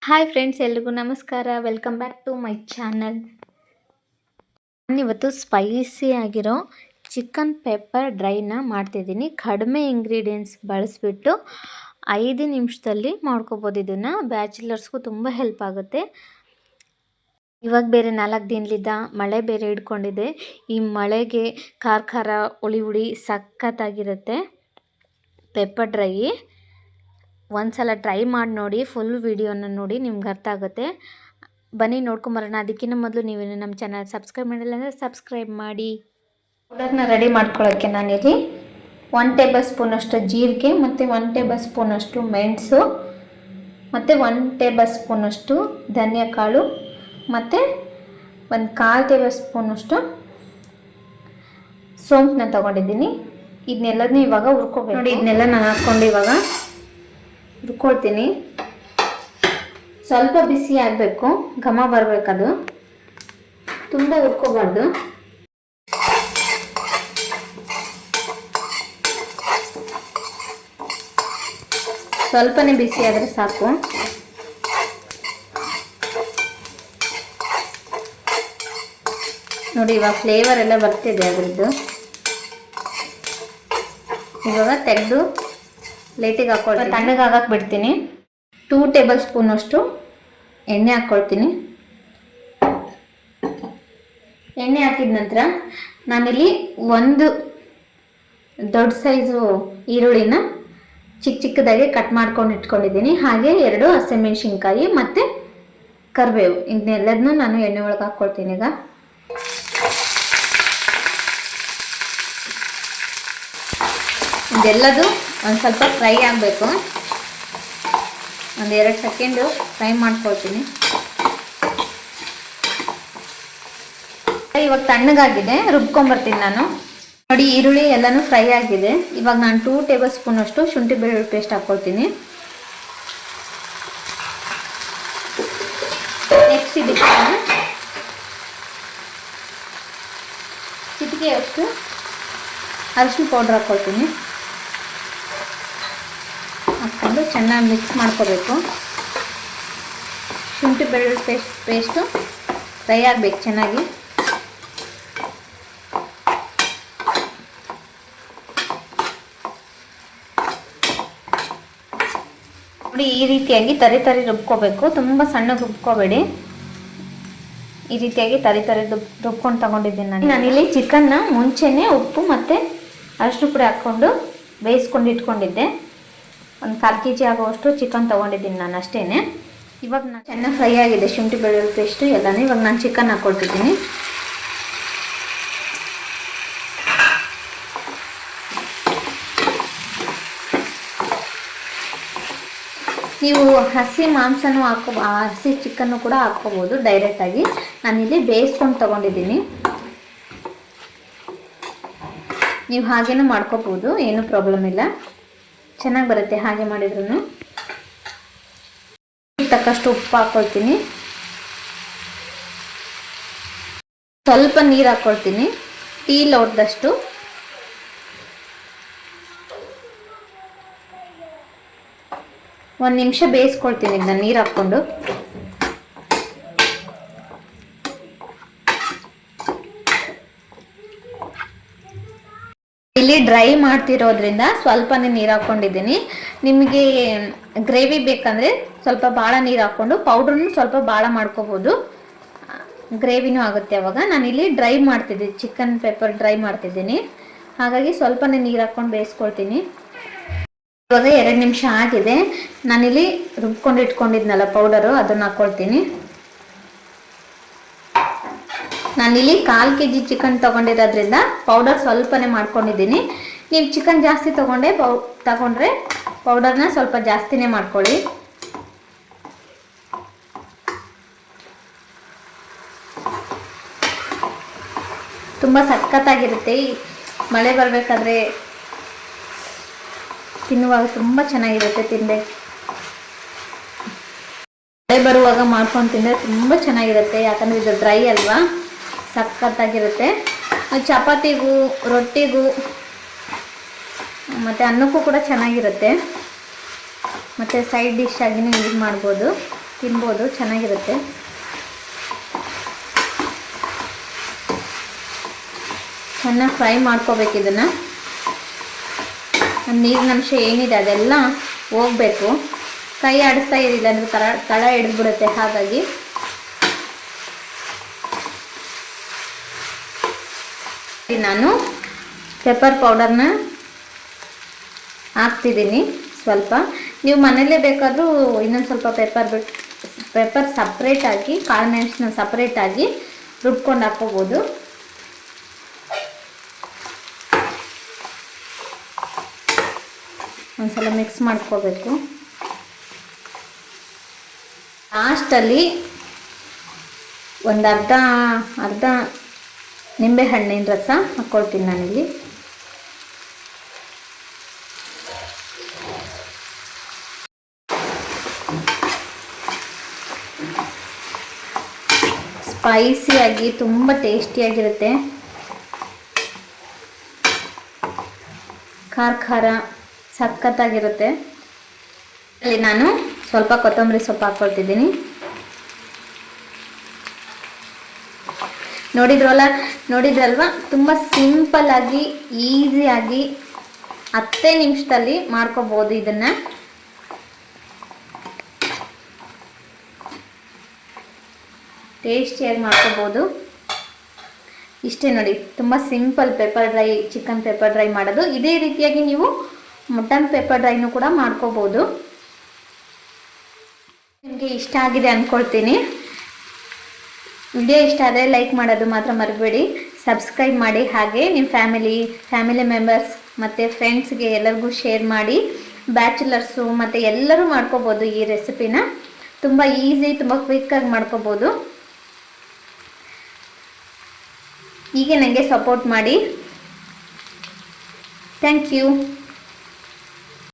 Hi friends, ಎಲ್ರಿಗೂ ನಮಸ್ಕಾರ. Welcome back to my channel. ನಾನಿವತ್ತು ಸ್ಪೈಸಿ ಆಗಿರೋ ಚಿಕನ್ ಪೆಪ್ಪರ್ ಡ್ರೈನ ಮಾಡ್ತಿದ್ದೀನಿ. ಕಡಿಮೆ ಇಂಗ್ರೀಡಿಯೆಂಟ್ಸ್ ಬಳಸಿಬಿಟ್ಟು 5 ನಿಮಿಷದಲ್ಲಿ ಮಾಡ್ಕೋಬೋದು. ಇದನ್ನು ಬ್ಯಾಚುಲರ್ಸ್ಗೂ ತುಂಬ ಹೆಲ್ಪ್ ಆಗುತ್ತೆ. ಇವಾಗ ಬೇರೆ 4 ದಿನಲಿದ್ದ ಮಳೆ ಬೇರೆ ಹಿಡ್ಕೊಂಡಿದೆ. ಈ ಮಳೆಗೆ ಖಾರ ಹುಳಿ ಸಖತ್ತಾಗಿರುತ್ತೆ ಪೆಪ್ಪರ್ ಡ್ರೈ. ಒಂದ್ಸಲ ಟ್ರೈ ಮಾಡಿ ನೋಡಿ, ಫುಲ್ ವಿಡಿಯೋನ ನೋಡಿ, ನಿಮ್ಗೆ ಅರ್ಥ ಆಗುತ್ತೆ. ಬನ್ನಿ ನೋಡ್ಕೊಂಬರೋಣ. ಅದಕ್ಕಿಂತ ಮೊದಲು ನೀವೇನು ನಮ್ಮ ಚಾನಲ್ ಸಬ್ಸ್ಕ್ರೈಬ್ ಮಾಡಿಲ್ಲ ಅಂದರೆ ಸಬ್ಸ್ಕ್ರೈಬ್ ಮಾಡಿ. ಪೌಡರ್ನ ರೆಡಿ ಮಾಡ್ಕೊಳ್ಳೋಕ್ಕೆ ನಾನಿಲ್ಲಿ 1 ಟೇಬಲ್ ಸ್ಪೂನಷ್ಟು ಜೀರಿಗೆ ಮತ್ತು 1 ಟೇಬಲ್ ಸ್ಪೂನಷ್ಟು ಮೆಣಸು ಮತ್ತು 1 ಟೇಬಲ್ ಸ್ಪೂನಷ್ಟು ಧನಿಯಾ ಕಾಳು ಮತ್ತು 1/4 ಟೇಬಲ್ ಸ್ಪೂನಷ್ಟು ಸೋಂಪನ್ನ ತೊಗೊಂಡಿದ್ದೀನಿ. ಇದನ್ನೆಲ್ಲದನ್ನೂ ಇವಾಗ ಹುರ್ಕೋಬೇಕು ನೋಡಿ. ಇದನ್ನೆಲ್ಲ ನಾನು ಹಾಕ್ಕೊಂಡು ಇವಾಗ ಹುರ್ಕೊಳ್ತೀನಿ. ಸ್ವಲ್ಪ ಬಿಸಿ ಆಗಬೇಕು, ಘಮ ಬರಬೇಕದು, ತುಂಬ ಹುರ್ಕೋಬಾರ್ದು. ಸ್ವಲ್ಪನೇ ಬಿಸಿ ಆದರೆ ಸಾಕು. ನೋಡಿ ಇವಾಗ ಫ್ಲೇವರ್ ಎಲ್ಲ ಬರ್ತಿದೆ ಅದರದ್ದು. ಇವಾಗ ತೆಗೆದು ಲೈಟಿಗೆ ಹಾಕ್ಕೊಳ್ತೀನಿ. ತಣ್ಣಗೆ ಹಾಕಕ್ಕೆ ಬಿಡ್ತೀನಿ. 2 ಟೇಬಲ್ ಸ್ಪೂನಷ್ಟು ಎಣ್ಣೆ ಹಾಕ್ಕೊಳ್ತೀನಿ. ಎಣ್ಣೆ ಹಾಕಿದ ನಂತರ ನಾನಿಲ್ಲಿ 1 ದೊಡ್ಡ ಸೈಜು ಈರುಳ್ಳಿನ ಚಿಕ್ಕದಾಗಿ ಕಟ್ ಮಾಡ್ಕೊಂಡು ಇಟ್ಕೊಂಡಿದ್ದೀನಿ. ಹಾಗೆ 2 ಹಸಿಮೆಣಸಿನ್ಕಾಯಿ ಮತ್ತು ಕರಿಬೇವು, ಇದನ್ನೆಲ್ಲದನ್ನೂ ನಾನು ಎಣ್ಣೆ ಒಳಗೆ ಹಾಕ್ಕೊಳ್ತೀನಿ. ಈಗ ಇದೆಲ್ಲದು ಒಂದು ಸ್ವಲ್ಪ ಫ್ರೈ ಆಗಬೇಕು. 1-2 ಸೆಕೆಂಡು ಫ್ರೈ ಮಾಡ್ಕೊಳ್ತೀನಿ. ಇವಾಗ ತಣ್ಣಗಾಗಿದೆ, ರುಬ್ಕೊಂಬರ್ತೀನಿ ನಾನು. ನೋಡಿ ಈರುಳ್ಳಿ ಎಲ್ಲನೂ ಫ್ರೈ ಆಗಿದೆ. ಇವಾಗ ನಾನು 2 ಟೇಬಲ್ ಸ್ಪೂನಷ್ಟು ಶುಂಠಿ ಬೆಳ್ಳುಳ್ಳಿ ಪೇಸ್ಟ್ ಹಾಕ್ಕೊಳ್ತೀನಿ. ನೆಕ್ಸ್ಟ್ ಇದಕ್ಕೆ ಚಿಟಿಕೆಯಷ್ಟು ಅರಿಶಿನ ಪೌಡ್ರ್ ಹಾಕ್ಕೊಳ್ತೀನಿ. ಹಾಕ್ಕೊಂಡು ಚೆನ್ನಾಗಿ ಮಿಕ್ಸ್ ಮಾಡ್ಕೋಬೇಕು. ಶುಂಠಿ ಬೆಳ್ಳುಳ್ಳಿ ಪೇಸ್ಟು ಫ್ರೈ ಆಗಬೇಕು ಚೆನ್ನಾಗಿ. ನೋಡಿ ಈ ರೀತಿಯಾಗಿ ತರಿ ರುಬ್ಕೋಬೇಕು, ತುಂಬ ಸಣ್ಣಗೆ ರುಬ್ಕೋಬೇಡಿ. ಈ ರೀತಿಯಾಗಿ ತರಿ ರುಬ್ಕೊಂಡು ತಗೊಂಡಿದ್ದೀನಿ. ನಾನಿಲ್ಲಿ ಚಿಕನ್ನ ಮುಂಚೆನೇ ಉಪ್ಪು ಮತ್ತು ಅರಿಶಿನ ಪುಡಿ ಹಾಕ್ಕೊಂಡು ಬೇಯಿಸ್ಕೊಂಡು ಇಟ್ಕೊಂಡಿದ್ದೆ. 1/4 kg ಆಗುವಷ್ಟು ಚಿಕನ್ ತೊಗೊಂಡಿದ್ದೀನಿ ನಾನು ಅಷ್ಟೇ. ಇವಾಗ ನಾನು ಚೆನ್ನಾಗಿ ಫ್ರೈ ಆಗಿದೆ ಶುಂಠಿ ಬೆಳ್ಳುಳ್ಳಿ ಪೇಸ್ಟು ಎಲ್ಲನೂ. ಇವಾಗ ನಾನು ಚಿಕನ್ ಹಾಕ್ಕೊಳ್ತಿದ್ದೀನಿ. ನೀವು ಹಸಿ ಮಾಂಸನೂ ಹಸಿ ಚಿಕನ್ನು ಕೂಡ ಹಾಕ್ಕೋಬೋದು ಡೈರೆಕ್ಟಾಗಿ. ನಾನಿಲ್ಲಿ ಬೇಯಿಸ್ಕೊಂಡು ತೊಗೊಂಡಿದ್ದೀನಿ. ನೀವು ಹಾಗೇನೂ ಮಾಡ್ಕೋಬೋದು, ಏನೂ ಪ್ರಾಬ್ಲಮ್ ಇಲ್ಲ, ಚೆನ್ನಾಗಿ ಬರುತ್ತೆ ಹಾಗೆ ಮಾಡಿದ್ರೂ. ತಕ್ಕಷ್ಟು ಉಪ್ಪು ಹಾಕ್ಕೊಳ್ತೀನಿ. ಸ್ವಲ್ಪ ನೀರು ಹಾಕ್ಕೊಳ್ತೀನಿ, ಟೀ ಲೋಟದಷ್ಟು. ಒಂದು ನಿಮಿಷ ಬೇಯಿಸ್ಕೊಳ್ತೀನಿ ಇದನ್ನ ನೀರು ಹಾಕ್ಕೊಂಡು. ಇಲ್ಲಿ ಡ್ರೈ ಮಾಡ್ತಿರೋದ್ರಿಂದ ಸ್ವಲ್ಪನೇ ನೀರು ಹಾಕ್ಕೊಂಡಿದ್ದೀನಿ. ನಿಮಗೆ ಗ್ರೇವಿ ಬೇಕಂದರೆ ಸ್ವಲ್ಪ ಭಾಳ ನೀರು ಹಾಕ್ಕೊಂಡು ಪೌಡ್ರನ್ನು ಸ್ವಲ್ಪ ಭಾಳ ಮಾಡ್ಕೋಬೋದು, ಗ್ರೇವಿನೂ ಆಗುತ್ತೆ ಅವಾಗ. ನಾನಿಲ್ಲಿ ಡ್ರೈ ಮಾಡ್ತಿದ್ದೀನಿ, ಚಿಕನ್ ಪೆಪ್ಪರ್ ಡ್ರೈ ಮಾಡ್ತಿದ್ದೀನಿ, ಹಾಗಾಗಿ ಸ್ವಲ್ಪನೇ ನೀರು ಹಾಕ್ಕೊಂಡು ಬೇಯಿಸ್ಕೊಳ್ತೀನಿ. ಇವಾಗ 2 ನಿಮಿಷ ಆಗಿದೆ. ನಾನಿಲ್ಲಿ ರುಬ್ಕೊಂಡು ಇಟ್ಕೊಂಡಿದ್ನಲ್ಲ ಪೌಡರು, ಅದನ್ನು ಹಾಕ್ಕೊಳ್ತೀನಿ. ನಾನಿಲ್ಲಿ 1/4 kg ಚಿಕನ್ ತೊಗೊಂಡಿರೋದ್ರಿಂದ ಪೌಡರ್ ಸ್ವಲ್ಪನೇ ಮಾಡ್ಕೊಂಡಿದ್ದೀನಿ. ನೀವು ಚಿಕನ್ ಜಾಸ್ತಿ ತಗೊಂಡ್ರೆ ಪೌಡರ್ನ ಸ್ವಲ್ಪ ಜಾಸ್ತಿನೇ ಮಾಡ್ಕೊಳ್ಳಿ. ತುಂಬ ಸಖತ್ತಾಗಿರುತ್ತೆ. ಮಳೆ ಬರಬೇಕಾದ್ರೆ ತಿನ್ನುವಾಗ ತುಂಬ ಚೆನ್ನಾಗಿರುತ್ತೆ. ಮಳೆ ಬರುವಾಗ ಮಾಡ್ಕೊಂಡು ತಿಂದರೆ ತುಂಬ ಚೆನ್ನಾಗಿರುತ್ತೆ, ಯಾಕಂದರೆ ಇದು ಡ್ರೈ ಅಲ್ವಾ, ಸಖತ್ತಾಗಿರುತ್ತೆ. ಚಪಾತಿಗೂ ರೊಟ್ಟಿಗೂ ಮತ್ತು ಅನ್ನಕ್ಕೂ ಕೂಡ ಚೆನ್ನಾಗಿರುತ್ತೆ. ಮತ್ತು ಸೈಡ್ ಡಿಶ್ ಆಗಿನೂ ಯೂಸ್ ಮಾಡ್ಬೋದು. ತಿನ್ಬೋದು, ಚೆನ್ನಾಗಿರುತ್ತೆ. ಚೆನ್ನಾಗಿ ಫ್ರೈ ಮಾಡ್ಕೋಬೇಕು. ಇದನ್ನು ನೀರಿನಂಶ ಏನಿದೆ ಅದೆಲ್ಲ ಹೋಗಬೇಕು. ಕೈ ಆಡಿಸ್ತಾ ಇರಲಿಲ್ಲ ಅಂದರೆ ತಳ ಹಿಡಿದ್ಬಿಡುತ್ತೆ. ಹಾಗಾಗಿ ನಾನು ಪೆಪ್ಪರ್ ಪೌಡರ್ನ ಹಾಕ್ತಿದ್ದೀನಿ ಸ್ವಲ್ಪ. ನೀವು ಮನೆಯಲ್ಲೇ ಬೇಕಾದರೂ ಇನ್ನೊಂದು ಸ್ವಲ್ಪ ಪೆಪ್ಪರ್ ಸಪ್ರೇಟಾಗಿ, ಕಾಳು ಮೆಣಸನ್ನ ಸಪ್ರೇಟಾಗಿ ರುಬ್ಕೊಂಡು ಹಾಕ್ಕೋಬೋದು. ಒಂದ್ಸಲ ಮಿಕ್ಸ್ ಮಾಡ್ಕೋಬೇಕು. ಲಾಸ್ಟಲ್ಲಿ ಒಂದು ಅರ್ಧ ನಿಂಬೆ ಹಣ್ಣಿನ ರಸ ಹಾಕ್ಕೊಳ್ತೀನಿ ನಾನಿಲ್ಲಿ. ಸ್ಪೈಸಿಯಾಗಿ ತುಂಬ ಟೇಸ್ಟಿಯಾಗಿರುತ್ತೆ. ಖಾರ ಸಖತ್ತಾಗಿರುತ್ತೆ. ಇಲ್ಲಿ ನಾನು ಸ್ವಲ್ಪ ಕೊತ್ತಂಬರಿ ಸೊಪ್ಪು ಹಾಕ್ಕೊಳ್ತಿದ್ದೀನಿ. ನೋಡಿದ್ರಲ್ವಾ, ತುಂಬ ಸಿಂಪಲ್ಲಾಗಿ ಈಸಿಯಾಗಿ 10 ನಿಮಿಷದಲ್ಲಿ ಮಾಡ್ಕೋಬೋದು. ಇದನ್ನು ಟೇಸ್ಟಿಯಾಗಿ ಮಾಡ್ಕೋಬೋದು. ಇಷ್ಟೇ ನೋಡಿ, ತುಂಬ ಸಿಂಪಲ್ ಚಿಕನ್ ಪೆಪ್ಪರ್ ಡ್ರೈ ಮಾಡೋದು. ಇದೇ ರೀತಿಯಾಗಿ ನೀವು ಮಟನ್ ಪೆಪ್ಪರ್ ಡ್ರೈನು ಕೂಡ ಮಾಡ್ಕೋಬೋದು. ನಿಮಗೆ ಇಷ್ಟ ಆಗಿದೆ ಅಂದ್ಕೊಳ್ತೀನಿ. ವಿಡಿಯೋ ಇಷ್ಟ ಆದರೆ ಲೈಕ್ ಮಾಡೋದು ಮಾತ್ರ ಮರಿಬೇಡಿ. ಸಬ್ಸ್ಕ್ರೈಬ್ ಮಾಡಿ. ಹಾಗೆ ನಿಮ್ಮ ಫ್ಯಾಮಿಲಿ ಮೆಂಬರ್ಸ್ ಮತ್ತು ಫ್ರೆಂಡ್ಸ್ಗೆ ಎಲ್ಲರಿಗೂ ಶೇರ್ ಮಾಡಿ. ಬ್ಯಾಚುಲರ್ಸು ಮತ್ತು ಎಲ್ಲರೂ ಮಾಡ್ಕೋಬೋದು ಈ ರೆಸಿಪಿನ. ತುಂಬ ಈಸಿ, ತುಂಬ ಕ್ವಿಕ್ಕಾಗಿ ಮಾಡ್ಕೋಬೋದು. ಹೀಗೆ ನನಗೆ ಸಪೋರ್ಟ್ ಮಾಡಿ. Thank you.